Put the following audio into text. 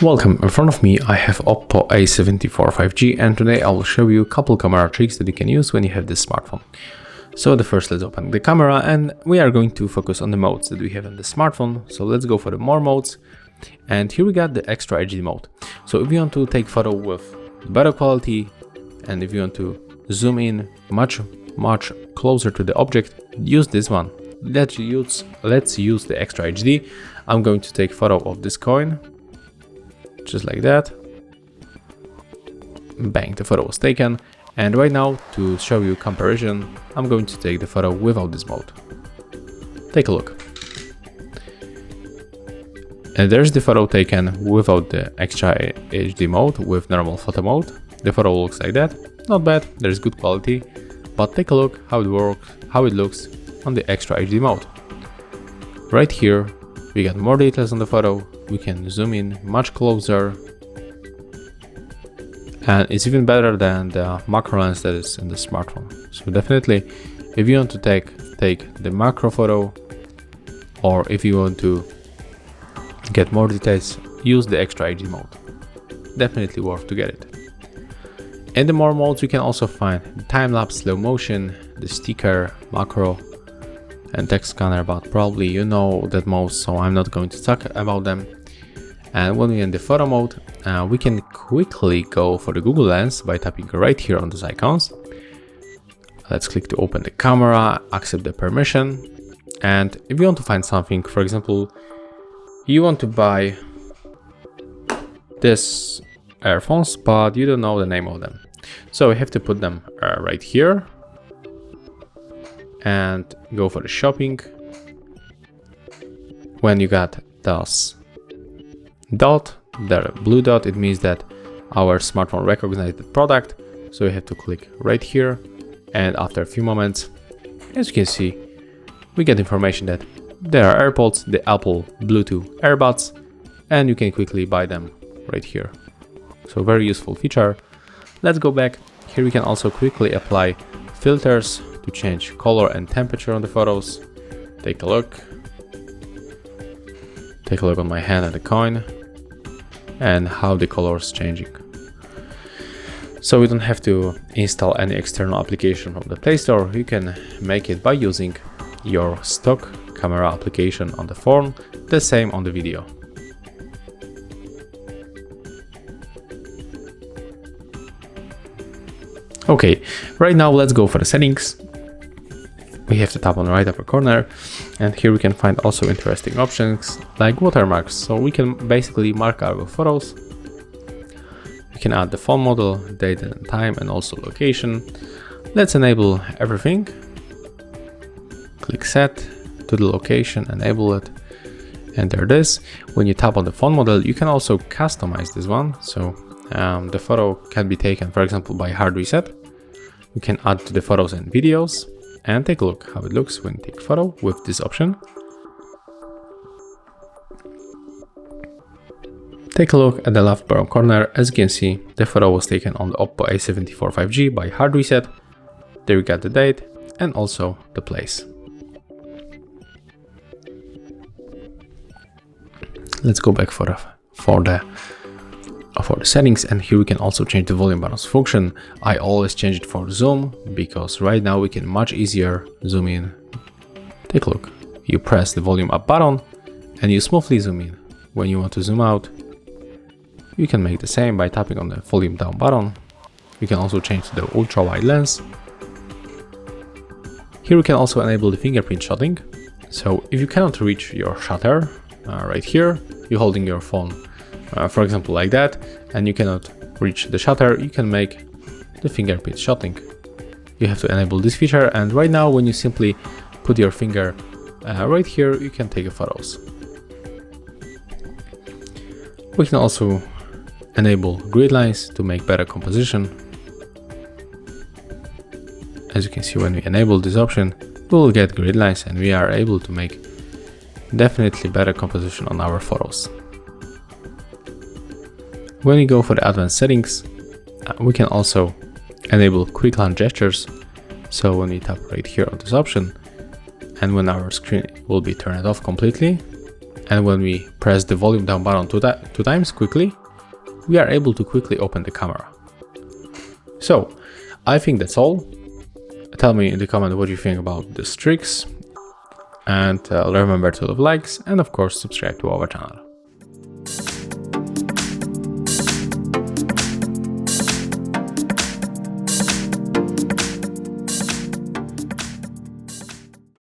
Welcome, in front of me I have OPPO A74 5G, and today I will show you a couple camera tricks that you can use when you have this smartphone. So the first, let's open the camera and we are going to focus on the modes that we have in the smartphone. So let's go for the more modes, and here we got the extra HD mode. So if you want to take photo with better quality and if you want to zoom in much closer to the object, use this one. Let's use the extra HD. I'm going to take photo of this coin. Just like that. Bang, the photo was taken. And right now, to show you comparison, I'm going to take the photo without this mode. Take a look. And there's the photo taken without the extra HD mode, with normal photo mode. The photo looks like that. Not bad, there's good quality. But take a look how it works, how it looks on the extra HD mode. Right here, we got more details on the photo. We can zoom in much closer, and it's even better than the macro lens that is in the smartphone. So definitely, if you want to take the macro photo, or if you want to get more details, use the extra HD mode. Definitely worth to get it. In the more modes, you can also find the time-lapse, slow motion, the sticker, macro, and text scanner, but probably you know that most, so I'm not going to talk about them. And when we're in the photo mode, we can quickly go for the Google Lens by tapping right here on those icons. Let's click to open the camera, accept the permission. And if you want to find something, for example, you want to buy this earphones, but you don't know the name of them. So we have to put them right here and go for the shopping. When you got this dot, the blue dot, it means that our smartphone recognized the product. So you have to click right here, and after a few moments, as you can see, we get information that there are AirPods, the Apple Bluetooth earbuds, and you can quickly buy them right here. So very useful feature. Let's go back. Here we can also quickly apply filters to change color and temperature on the photos. Take a look. Take a look on my hand at the coin and how the color is changing. So we don't have to install any external application from the Play Store. You can make it by using your stock camera application on the phone, the same on the video. Okay, right now let's go for the settings. We have to tap on the right upper corner, and here we can find also interesting options like watermarks. So we can basically mark our photos. We can add the phone model, date and time, and also location. Let's enable everything. Click set to the location, enable it, and there it is. When you tap on the phone model, you can also customize this one. So the photo can be taken, for example, by HardReset. You can add to the photos and videos. And take a look how it looks when you take a photo with this option. Take a look at the left bottom corner. As you can see, the photo was taken on the OPPO A74 5G by HardReset. There we got the date and also the place. Let's go back for the settings, and here we can also change the volume buttons function. I always change it for zoom because right now we can much easier zoom in. Take a look. You press the volume up button and you smoothly zoom in. When you want to zoom out, you can make the same by tapping on the volume down button. You can also change to the ultra wide lens. Here we can also enable the fingerprint shotting. So if you cannot reach your shutter right here, you're holding your phone for example like that, and you cannot reach the shutter, you can make the fingerprint shotting. You have to enable this feature, and right now when you simply put your finger right here, you can take photos. We can also enable grid lines to make better composition. As you can see, when we enable this option, we will get grid lines and we are able to make definitely better composition on our photos. When we go for the advanced settings, we can also enable quick launch gestures. So when we tap right here on this option, and when our screen will be turned off completely, and when we press the volume down button two times quickly, we are able to quickly open the camera. So I think that's all. Tell me in the comment what you think about these tricks, and remember to leave likes and of course subscribe to our channel.